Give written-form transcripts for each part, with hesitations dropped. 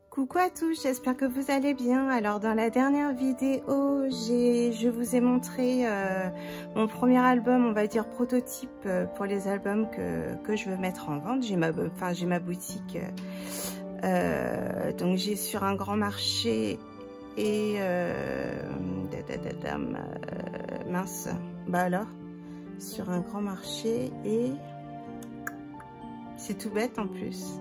Coucou à tous, j'espère que vous allez bien. Alors dans la dernière vidéo, je vous ai montré mon premier album, on va dire prototype pour les albums que je veux mettre en vente. J'ai ma boutique, donc j'ai sur un grand marché et mince, bah alors sur un grand marché et c'est tout bête en plus.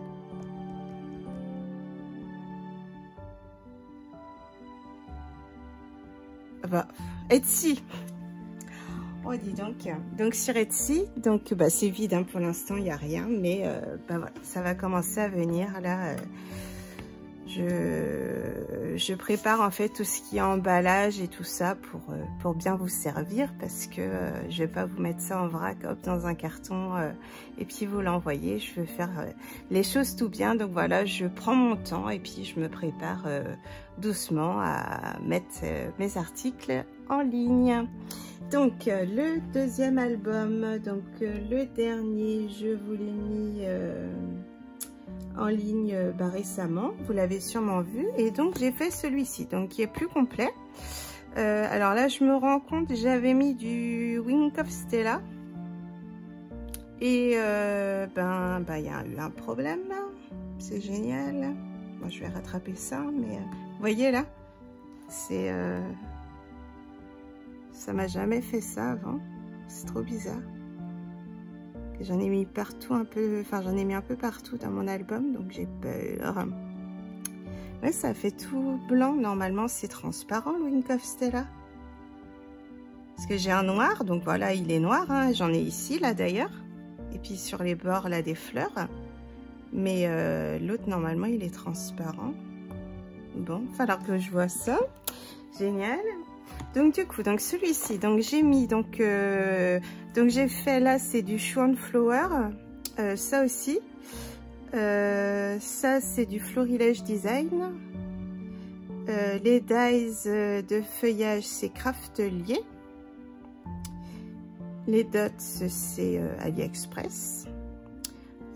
Bah, Etsy. Oh dis donc sur Etsy, donc bah, c'est vide hein, pour l'instant, il n'y a rien, mais bah, voilà, ça va commencer à venir là. Je prépare en fait tout ce qui est emballage et tout ça pour bien vous servir, parce que je vais pas vous mettre ça en vrac hop dans un carton et puis vous l'envoyer. Je veux faire les choses tout bien, donc voilà, je prends mon temps et puis je me prépare doucement à mettre mes articles en ligne. Donc le deuxième album, donc le dernier, je vous l'ai mis en ligne récemment, vous l'avez sûrement vu, et donc j'ai fait celui-ci, donc qui est plus complet. Alors là je me rends compte, j'avais mis du Wink of Stella et il y a eu un problème, c'est génial. Moi je vais rattraper ça, mais vous voyez là, c'est ça m'a jamais fait ça avant, c'est trop bizarre. J'en ai mis partout un peu, enfin j'en ai mis un peu partout dans mon album, donc j'ai peur. Ouais, ça fait tout blanc, normalement c'est transparent le Wink of Stella. Parce que j'ai un noir, donc voilà, il est noir, hein. J'en ai ici là d'ailleurs. Et puis sur les bords là des fleurs. Mais l'autre normalement il est transparent. Bon, il va falloir que je vois ça. Génial. Donc du coup, donc celui-ci, donc j'ai mis donc j'ai fait là, c'est du Swan Flower, ça aussi, ça c'est du Florilège Design, les dies de feuillage c'est Craftelier, les dots c'est AliExpress,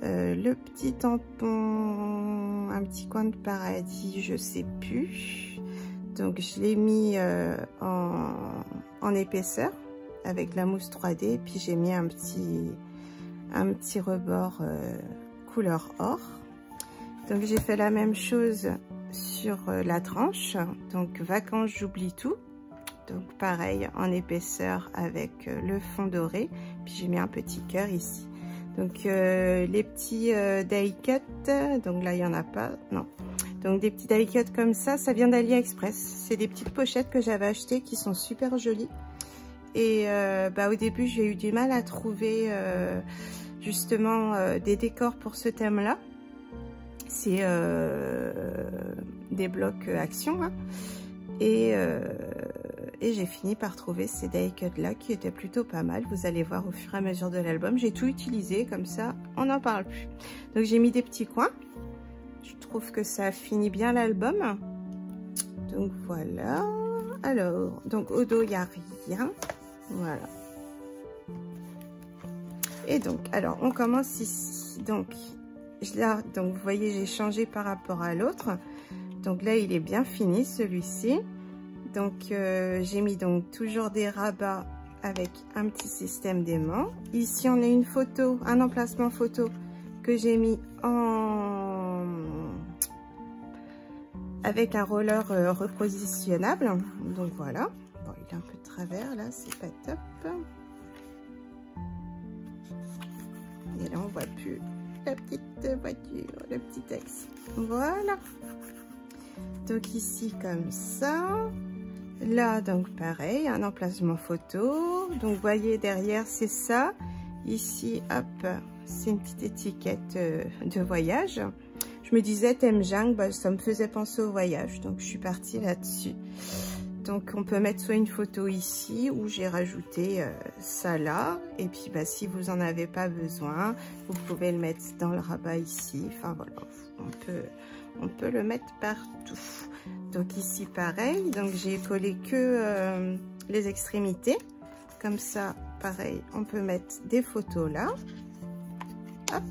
le petit tampon, un petit coin de paradis, je sais plus. Donc je l'ai mis en épaisseur avec la mousse 3D, puis j'ai mis un petit rebord couleur or. Donc j'ai fait la même chose sur la tranche, donc vacances j'oublie tout, donc pareil en épaisseur avec le fond doré, puis j'ai mis un petit cœur ici. Donc les petits die cut, donc là il n'y en a pas, non. Donc des petits die cut comme ça vient d'AliExpress. C'est des petites pochettes que j'avais achetées qui sont super jolies. Et au début j'ai eu du mal à trouver justement des décors pour ce thème-là. C'est des blocs action. Hein. Et j'ai fini par trouver ces die cut là qui étaient plutôt pas mal. Vous allez voir au fur et à mesure de l'album. J'ai tout utilisé comme ça, on n'en parle plus. Donc j'ai mis des petits coins. Je trouve que ça finit bien l'album. Donc voilà. Alors, donc au dos, il n'y a rien. Voilà. Et donc, alors, on commence ici. Donc, là, donc vous voyez, j'ai changé par rapport à l'autre. Donc là, il est bien fini, celui-ci. Donc, j'ai mis donc toujours des rabats avec un petit système d'aimant. Ici, on a une photo, un emplacement photo que j'ai mis avec un roller repositionnable. Donc voilà. Bon, il est un peu de travers là, c'est pas top. Et là, on voit plus la petite voiture, le petit taxi. Voilà. Donc ici comme ça. Là, donc pareil, un emplacement photo. Donc vous voyez derrière, c'est ça. Ici, hop, c'est une petite étiquette de voyage. Je me disais thème jungle, bah, ça me faisait penser au voyage, donc je suis partie là-dessus. Donc on peut mettre soit une photo ici où j'ai rajouté ça là, et puis bah, si vous en avez pas besoin, vous pouvez le mettre dans le rabat ici. Enfin voilà, on peut le mettre partout. Donc ici pareil, donc j'ai collé que les extrémités, comme ça pareil on peut mettre des photos là. Hop.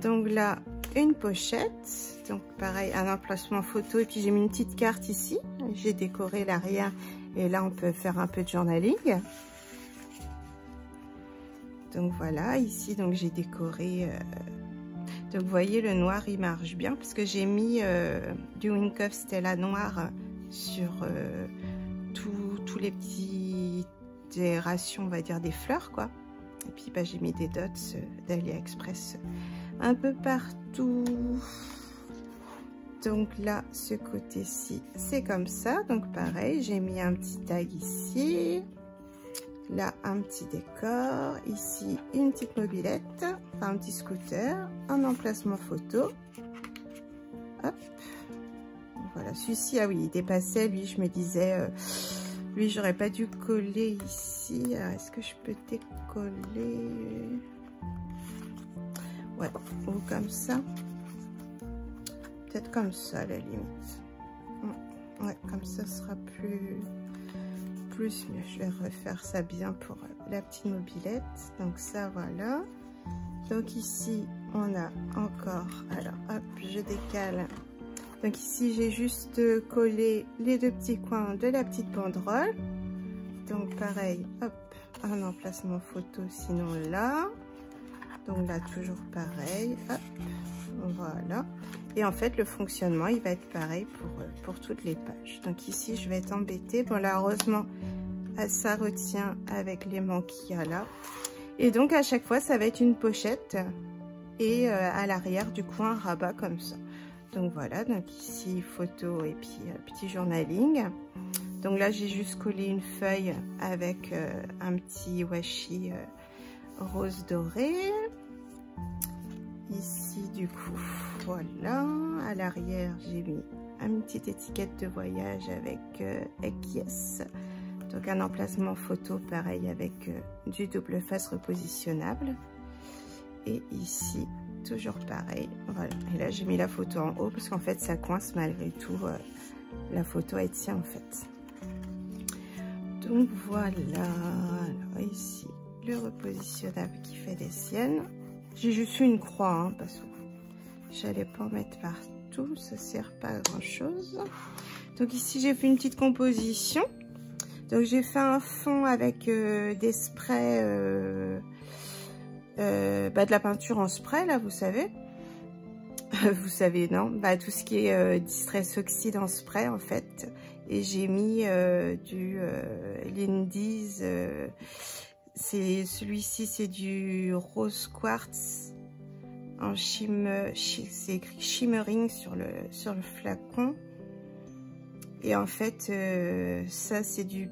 Donc là une pochette, donc pareil un emplacement photo, et puis j'ai mis une petite carte ici, j'ai décoré l'arrière et là on peut faire un peu de journaling. Donc voilà, ici donc j'ai décoré donc vous voyez le noir il marche bien parce que j'ai mis du Wink of Stella noir sur tous les petits rations, on va dire des fleurs quoi. Et puis bah, j'ai mis des dots d'AliExpress un peu partout. Donc là ce côté-ci c'est comme ça, donc pareil j'ai mis un petit tag ici, là un petit décor, ici une petite mobilette, enfin un petit scooter, un emplacement photo. Hop, voilà, celui-ci, ah oui il dépassait, lui je me disais lui j'aurais pas dû coller ici. Est-ce que je peux décoller? Ouais, ou comme ça, peut-être comme ça à la limite. Ouais, comme ça sera plus mieux. Je vais refaire ça bien pour la petite mobilette. Donc ça voilà. Donc ici on a encore, alors hop je décale. Donc ici j'ai juste collé les deux petits coins de la petite banderole. Donc pareil, hop, un emplacement photo sinon là. Donc là toujours pareil, hop, voilà. Et en fait le fonctionnement il va être pareil pour toutes les pages. Donc ici je vais être embêtée. Bon là heureusement ça retient avec l'aimant qu'il y a là. Et donc à chaque fois ça va être une pochette et à l'arrière du coup un rabat comme ça. Donc voilà, donc ici photo et puis petit journaling. Donc là j'ai juste collé une feuille avec un petit washi rose doré. Ici du coup voilà, à l'arrière j'ai mis une petite étiquette de voyage avec yes. Donc un emplacement photo pareil avec du double face repositionnable. Et ici toujours pareil, voilà. Et là j'ai mis la photo en haut parce qu'en fait ça coince malgré tout, la photo elle tient en fait. Donc voilà, alors ici le repositionnable qui fait des siennes. J'ai juste une croix hein, parce que j'allais pas en mettre partout, ça sert pas à grand chose. Donc ici j'ai fait une petite composition. Donc j'ai fait un fond avec des sprays, de la peinture en spray là, vous savez. Vous savez non, tout ce qui est Distress Oxide en spray en fait. Et j'ai mis du Lindy's. C'est celui-ci, c'est du rose quartz en c'est écrit shimmering sur le flacon. Et en fait ça c'est du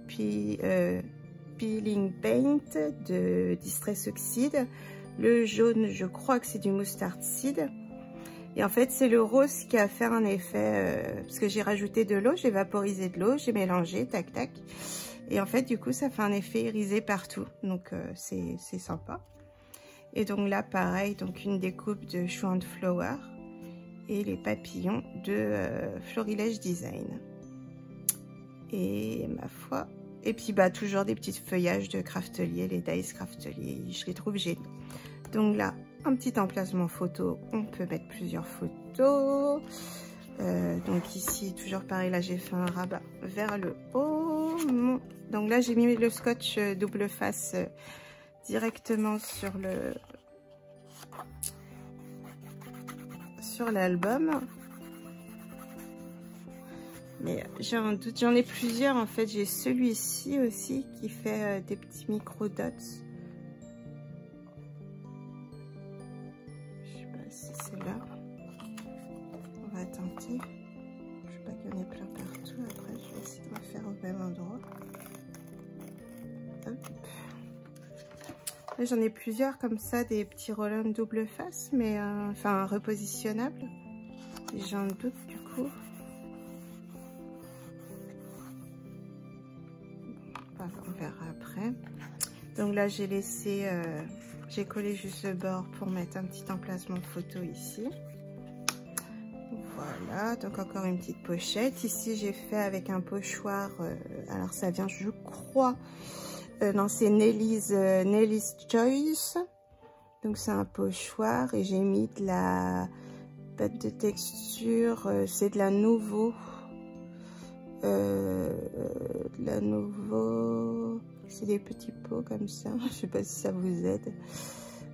peeling paint de Distress Oxide. Le jaune je crois que c'est du mustard seed. Et en fait c'est le rose qui a fait un effet parce que j'ai rajouté de l'eau, j'ai vaporisé de l'eau, j'ai mélangé tac tac. Et en fait, du coup, ça fait un effet irisé partout. Donc, c'est sympa. Et donc là, pareil, donc une découpe de Shoe and Flower et les papillons de Florilège Design. Et ma foi. Et puis, toujours des petits feuillages de Craftelier, les Dice Craftelier. Je les trouve géniaux. Donc là, un petit emplacement photo. On peut mettre plusieurs photos. Donc ici, toujours pareil, là, j'ai fait un rabat vers le haut. Donc là j'ai mis le scotch double face directement sur l'album. Mais j'ai un doute, j'en ai plusieurs en fait. J'ai celui-ci aussi qui fait des petits micro dots. Je sais pas si c'est là. On va tenter. Je sais pas qu'il y en ait plein partout. Après je vais essayer de le faire au même endroit. J'en ai plusieurs comme ça, des petits roll-on double face, mais enfin repositionnables. J'en doute du coup. on verra après. Donc là, j'ai laissé, j'ai collé juste le bord pour mettre un petit emplacement photo ici. Voilà, donc encore une petite pochette. Ici, j'ai fait avec un pochoir. Alors, ça vient, je crois, non, c'est Nelly's Choice. Donc, c'est un pochoir et j'ai mis de la pâte de texture. C'est de la Nouveau. C'est des petits pots comme ça. Je sais pas si ça vous aide.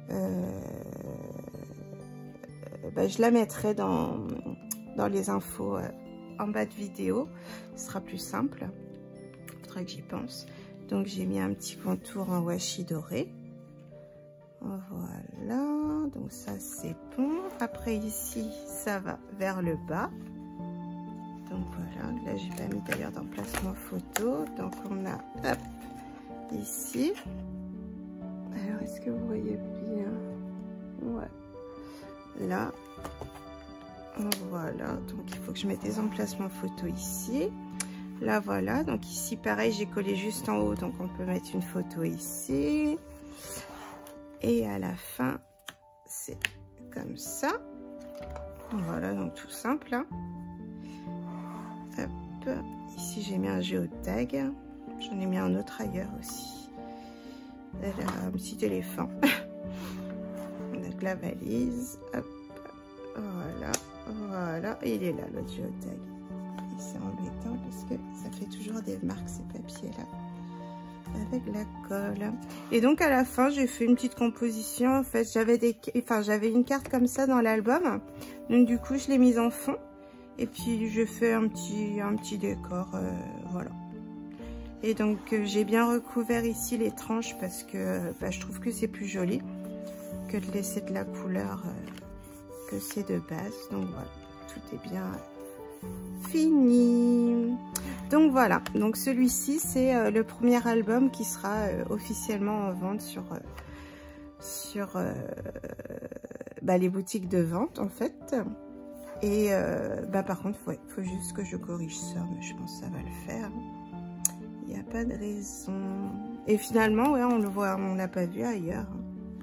Je la mettrai dans les infos en bas de vidéo. Ce sera plus simple. Il faudra que j'y pense. Donc j'ai mis un petit contour en washi doré. Voilà. Donc ça c'est bon. Après ici ça va vers le bas. Donc voilà. Là j'ai pas mis d'ailleurs d'emplacement photo. Donc on a hop ici. Alors est-ce que vous voyez bien? Ouais. Là. Voilà, donc il faut que je mette des emplacements photo ici. Là, voilà, donc ici, pareil, j'ai collé juste en haut, donc on peut mettre une photo ici. Et à la fin, c'est comme ça. Voilà, donc tout simple. Hein. Hop, ici, j'ai mis un géotag. J'en ai mis un autre ailleurs aussi. Là, un petit éléphant. Donc la valise, hop, voilà. Voilà, et il est là, le géotag. Et c'est embêtant parce que ça fait toujours des marques, ces papiers-là, avec la colle. Et donc, à la fin, j'ai fait une petite composition. En fait, j'avais une carte comme ça dans l'album. Donc, du coup, je l'ai mise en fond. Et puis, je fais un petit décor, voilà. Et donc, j'ai bien recouvert ici les tranches parce que je trouve que c'est plus joli que de laisser de la couleur que c'est de base. Donc voilà, tout est bien fini. Donc voilà, donc celui-ci c'est le premier album qui sera officiellement en vente sur les boutiques de vente en fait. Et par contre, ouais, faut juste que je corrige ça, mais je pense que ça va le faire. Il n'y a pas de raison. Et finalement, ouais, on le voit, on l'a pas vu ailleurs, hein,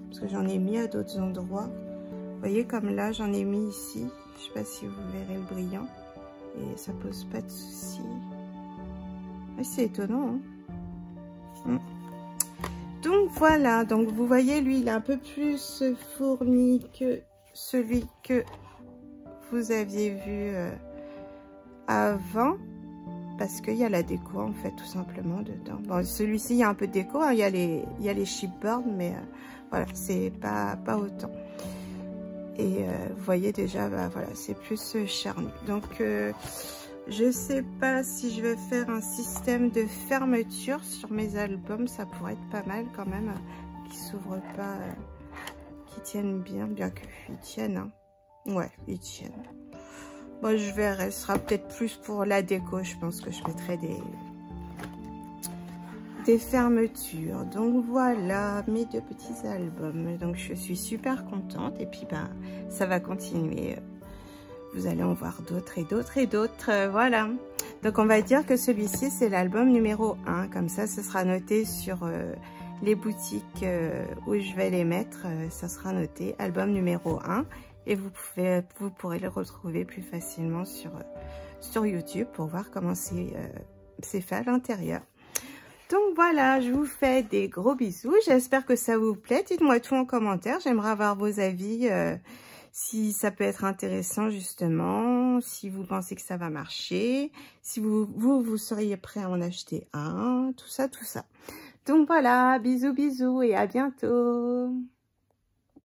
parce que j'en ai mis à d'autres endroits. Vous voyez, comme là, j'en ai mis ici. Je sais pas si vous verrez le brillant. Et ça pose pas de soucis. C'est étonnant. Hein. Donc voilà. Donc vous voyez, lui, il est un peu plus fourni que celui que vous aviez vu avant. Parce qu'il y a la déco, en fait, tout simplement, dedans. Bon, celui-ci, il y a un peu de déco. Hein, il y a les chipboards, mais voilà, c'est pas autant. Et vous voyez déjà, voilà, c'est plus charnu. Donc, je sais pas si je vais faire un système de fermeture sur mes albums. Ça pourrait être pas mal quand même, qui s'ouvrent pas, qui tiennent bien qu'ils tiennent. Hein. Ouais, ils tiennent. Bon, je verrai. Ce sera peut-être plus pour la déco. Je pense que je mettrai des fermetures. Donc voilà mes deux petits albums. Donc je suis super contente et puis ça va continuer. Vous allez en voir d'autres et d'autres et d'autres. Voilà. Donc on va dire que celui-ci c'est l'album numéro 1. Comme ça, ce sera noté sur les boutiques où je vais les mettre. Ça sera noté album numéro 1 et vous pourrez le retrouver plus facilement sur YouTube pour voir comment c'est fait à l'intérieur. Donc voilà, je vous fais des gros bisous. J'espère que ça vous plaît. Dites-moi tout en commentaire. J'aimerais avoir vos avis, si ça peut être intéressant justement, si vous pensez que ça va marcher, si vous seriez prêt à en acheter un, tout ça, tout ça. Donc voilà, bisous, bisous et à bientôt.